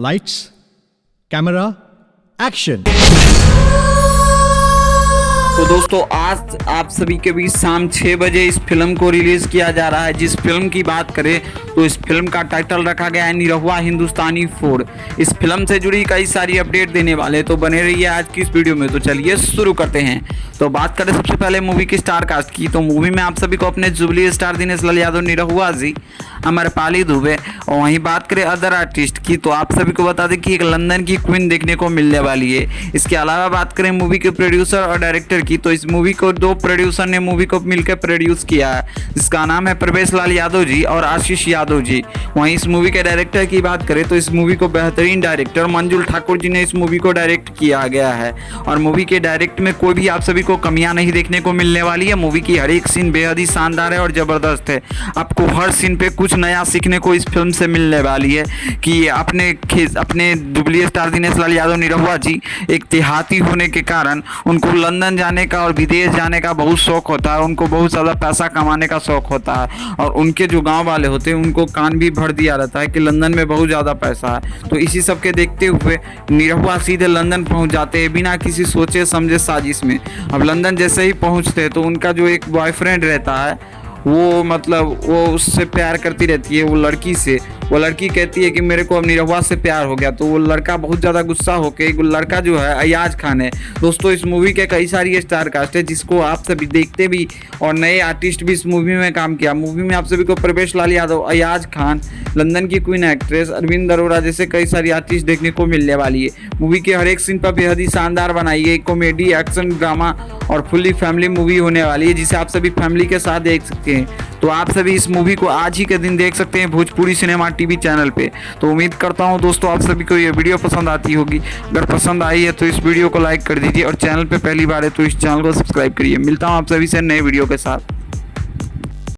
Lights camera action. तो दोस्तों आज आप सभी के बीच शाम 6 बजे इस फिल्म को रिलीज किया जा रहा है। जिस फिल्म की बात करें तो इस फिल्म का टाइटल रखा गया है निरहुआ हिंदुस्तानी 4। इस फिल्म से जुड़ी कई सारी अपडेट देने वाले, तो बने रहिए आज की इस वीडियो में। तो चलिए शुरू करते हैं। तो बात करें सबसे पहले मूवी की स्टार कास्ट की, तो मूवी में आप सभी को अपने जुबली स्टार दिनेश लाल यादव, निरहुआ जी, अमरपाली दुबे, और वहीं बात करें अदर आर्टिस्ट की तो आप सभी को बता दें कि एक लंदन की क्वीन देखने को मिलने वाली है। इसके अलावा बात करें मूवी के प्रोड्यूसर और डायरेक्टर की, तो इस मूवी को दो प्रोड्यूसर ने मूवी को मिलकर प्रोड्यूस किया है, जिसका नाम है प्रवेश लाल यादव जी और आशीष यादव जी। वहीं इस मूवी के डायरेक्टर की बात करें तो इस मूवी को बेहतरीन डायरेक्टर मंजुल ठाकुर जी ने इस मूवी को डायरेक्ट किया गया है, और मूवी के डायरेक्ट में कोई भी आप सभी को कमियां नहीं देखने को मिलने वाली है। मूवी की हर एक सीन बेहद ही शानदार है और ज़बरदस्त है। आपको हर सीन पे कुछ नया सीखने को इस फिल्म से मिलने वाली है कि अपने जुबली स्टार दिनेश लाल यादव निरहुआ जी एक देहाती होने के कारण उनको लंदन जाने का और विदेश जाने का बहुत शौक होता है। उनको बहुत ज़्यादा पैसा कमाने का शौक होता है, और उनके जो गांव वाले होते हैं उनको कान भी भर दिया रहता है कि लंदन में बहुत ज़्यादा पैसा है। तो इसी सब के देखते हुए निरहुआ सीधे लंदन पहुंच जाते हैं बिना किसी सोचे समझे साजिश में। अब लंदन जैसे ही पहुंचते हैं तो उनका जो एक बॉयफ्रेंड रहता है वो उससे प्यार करती रहती है, वो लड़की से। वो लड़की कहती है कि मेरे को अब निरहुआ से प्यार हो गया। तो वो लड़का बहुत ज़्यादा गुस्सा होकर, लड़का जो है अयाज खान है। दोस्तों इस मूवी के कई सारी स्टार कास्ट है जिसको आप सभी देखते भी, और नए आर्टिस्ट भी इस मूवी में काम किया। मूवी में आप सभी को प्रवेश लाल यादव, अयाज खान, लंदन की क्वीन एक्ट्रेस अरविंद अरोड़ा जैसे कई सारी आर्टिस्ट देखने को मिलने वाली है। मूवी के हर एक सीन पर बेहद ही शानदार बनाई है। कॉमेडी, एक्शन, ड्रामा और फुल्ली फैमिली मूवी होने वाली है, जिसे आप सभी फैमिली के साथ देख सकते हैं। तो आप सभी इस मूवी को आज ही के दिन देख सकते हैं भोजपुरी सिनेमा टीवी चैनल पे। तो उम्मीद करता हूं दोस्तों आप सभी को ये वीडियो पसंद आती होगी। अगर पसंद आई है तो इस वीडियो को लाइक कर दीजिए, और चैनल पे पहली बार है तो इस चैनल को सब्सक्राइब करिए। मिलता हूं आप सभी से नए वीडियो के साथ।